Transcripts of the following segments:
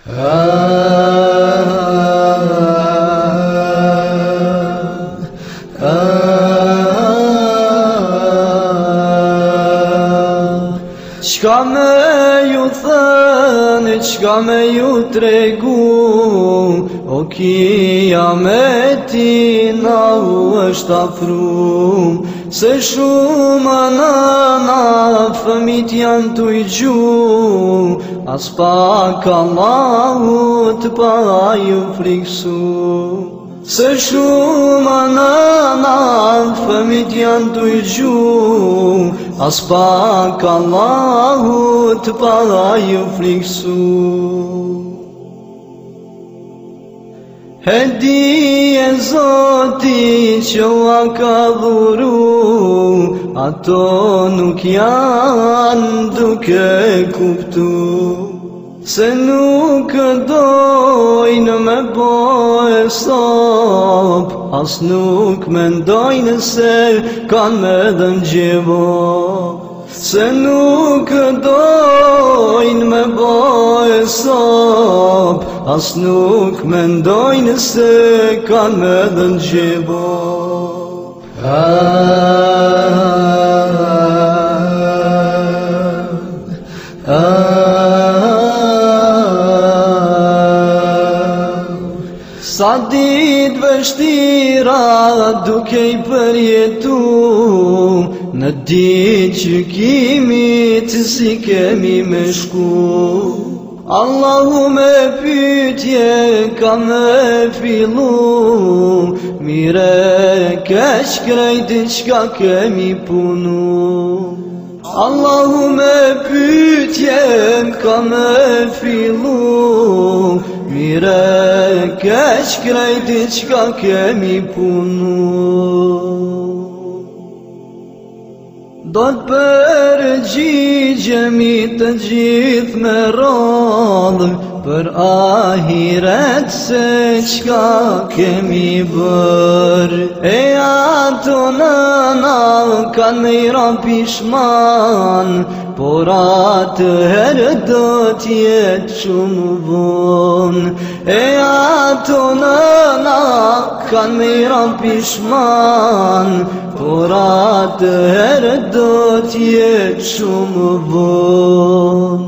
Qka me ju thënë, qka me ju tregu, o kiameti na u është afrum, se shumë nëna fëmit janë t'u i gju, as pak Allahut pa ju friksu. Se shumë nëna fëmit janë t'u i gju, as pak Allahut pa ju friksu. E di e Zoti që ua ka dhuru, ato nuk janë duke kuptu, se nuk dojnë me bojë sop, as nuk mendojnë se kanë me dëngjevo. Se nuk dojnë me bojë sop, as nuk mendojnë se kanë me dëngjevo. Sa ditë vështira duke i përjetu, në ditë që kimit si kemi me shku. Allahu me pytje ka me fillu, mire keq krejt qka kemi punu. Allahu me pytje ka me fillu, mire keq krejt qka kemi punu. Do t'përgjigjemi të gjithë me radhë, për ahiret se qka kemi bërë. E ato nëna kanë me i ra pishman, por atë herë do t'jetë shumë vonë. E ato nëna kanë me i ra pishman, por atë herë do t'jetë shumë vonë.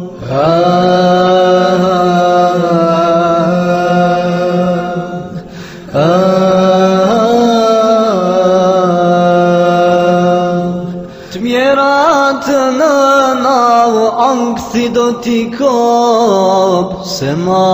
T'mjerat nëna ankthi do t'i kap, se ma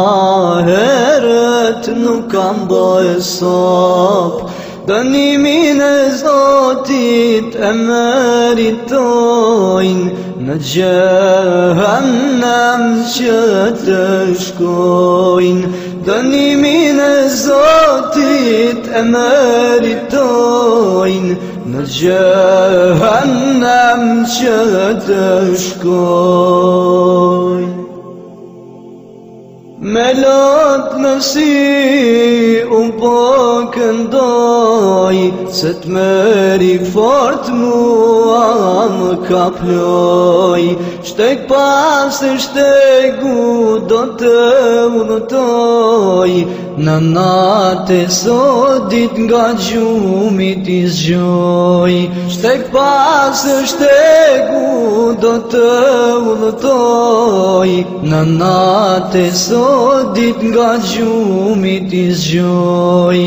herët nuk kam bëjë sop. Dënimin e Zotit e meritojnë, në Gjehenem që të shkojnë. Dënimin e Zotit e meritojnë, në Gjehenem që të shkojnë. Me lot në si unë po këndoj, se t'meri fort mua më ka ploj. Shtek pas e shtegu do të udhëtoj, në natë e Zotit nga gjumit i zgjoj. Shtek pas e shtegu do të udhëtoj, në natë e Zotit nga gjumit i zgjoj.